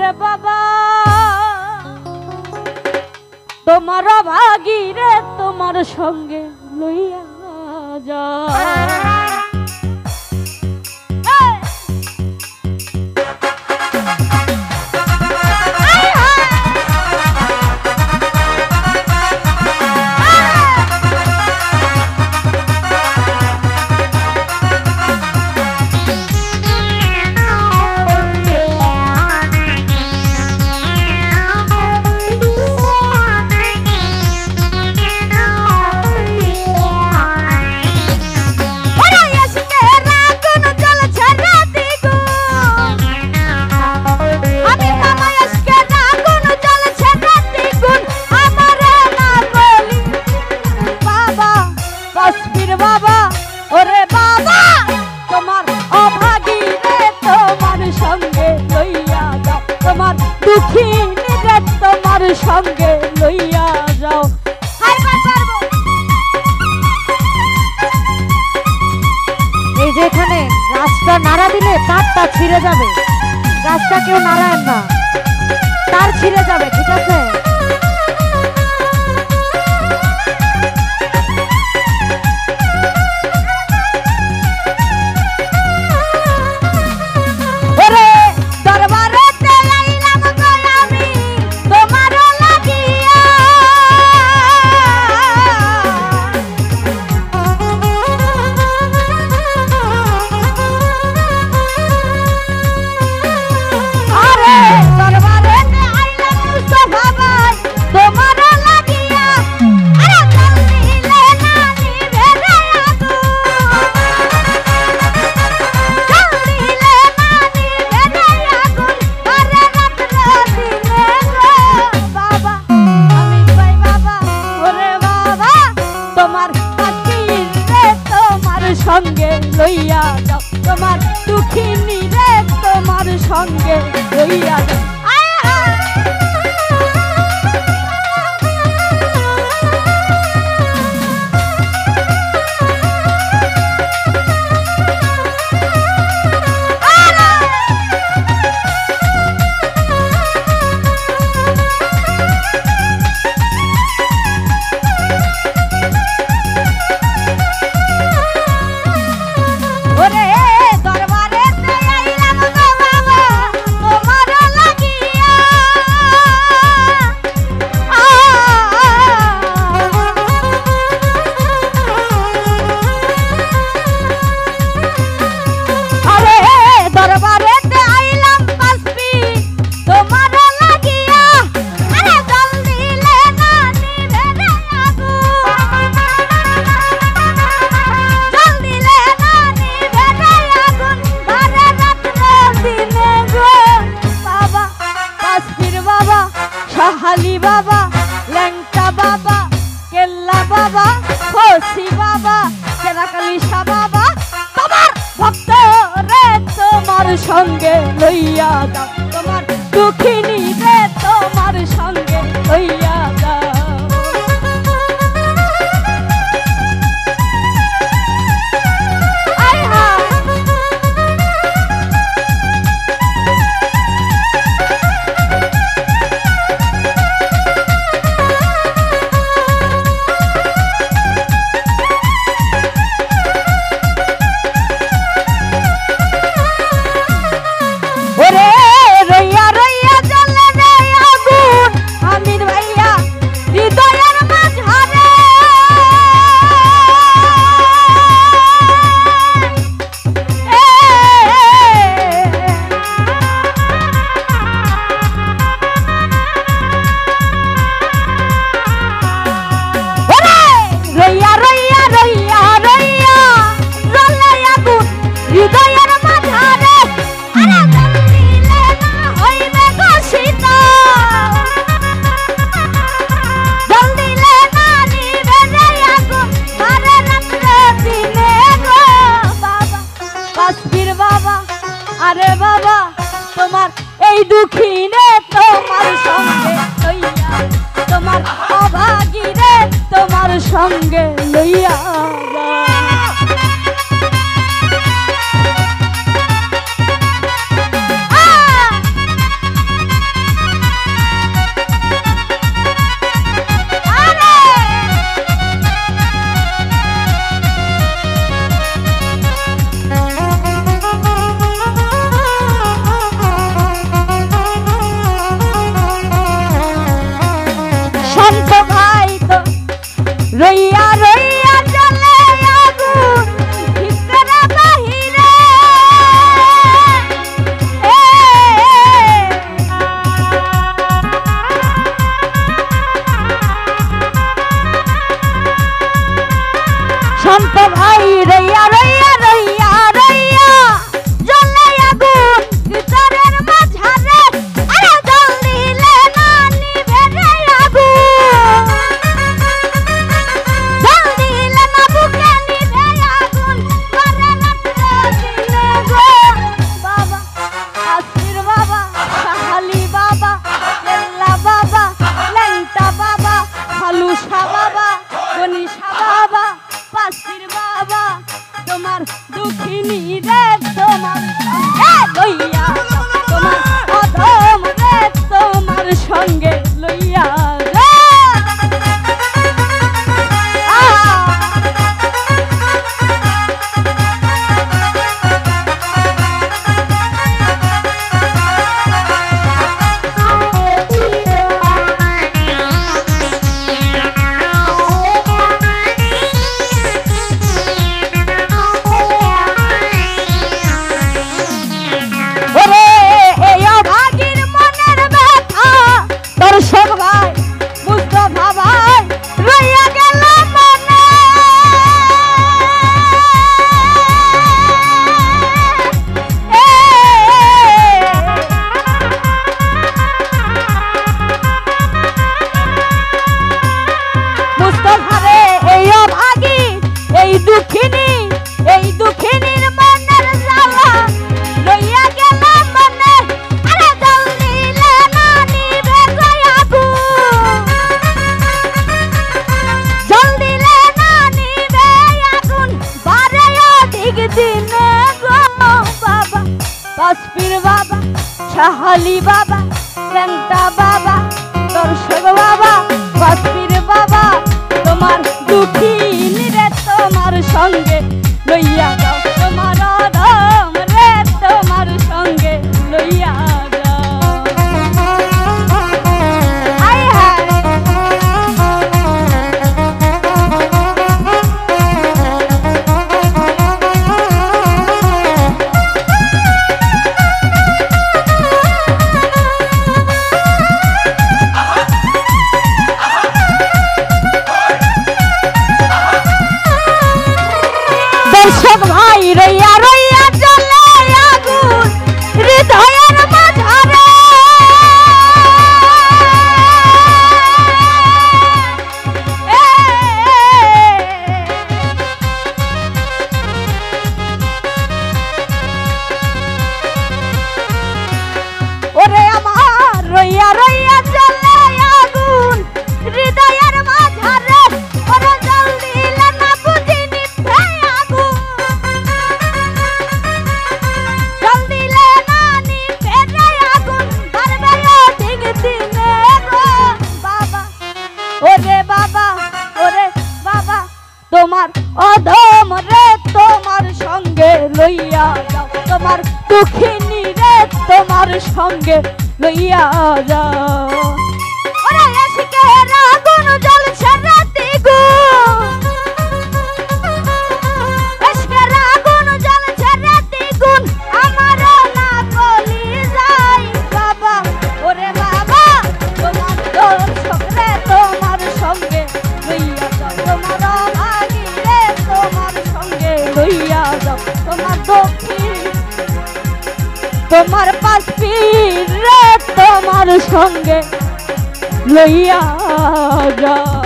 ওরে বাবা তোমার ভাগিরে তোমার সঙ্গে লইয়া যা বাবা ওরে বাবা তোমার অভাগীরে তোমার সঙ্গে লইয়া যাও তোমার দুঃখীরে তোমার সঙ্গে লইয়া যাও এই যে এখানে গাছটা নাড়া দিলে তারটা ছিঁড়ে যাবে, গাছটা কেউ নাড়ায় না, তার ছিঁড়ে যাবে, ঠিক আছে? সঙ্গে লইয়া যাও তোমার দুঃখিনী রে তোমার সঙ্গে লইয়া যাও হালি বাবা ল্যাংটা বাবা কেল্লা বাবা খসি বাবা কেরাকালিশা বাবা তোমার ভক্ত রে তোমার সঙ্গে লইয়া যাও তোমার দুঃখিনী রে তোমার সঙ্গে লইয়া যাও রইয়া রইয়া জ্বলে যায় আগুন আমির ভাইয়া কাহালি বাবা ল্যাংটা বাবা দর্শক বাবা বাসপীর বাবা তোমার দুঃখিনী রে তোমার সঙ্গে লইয়া যাও তোমার অধম রে তোমার সঙ্গে লইয়া যাও আয় হায় দর্শক ভাই রইয়া রইয়া জ্বলে আগুন হৃদয়ের মাঝারে ওরে আমার রইয়া রইয়া জ্বলে আগুন হৃদয়ের মাঝারে ওরে জল দিলে না বুঝি নিভে আগুন জল দিলে না নিভে রে আগুন বারবে অধিক দিনে গো বাবা ওরে বাবা তোমার অধম রে তোমার সঙ্গে লইয়া যাও তোমার দুঃখিনী রে তোমার সঙ্গে লইয়া যাও ওরে এসকের আগুন জ্বলছে রাতে গো এসকের আগুন জ্বলছে রাতে গুণ আমার না কলি যাই বাবা ওরে বাবা তোমার দর্শক রে তোমার সঙ্গে লইয়া যাও তোমার অভাগী রে তোমার সঙ্গে লইয়া যাও তোমার দক্ষিণ তোমার বাসপীর রে তোমার সঙ্গে লইয়া যাও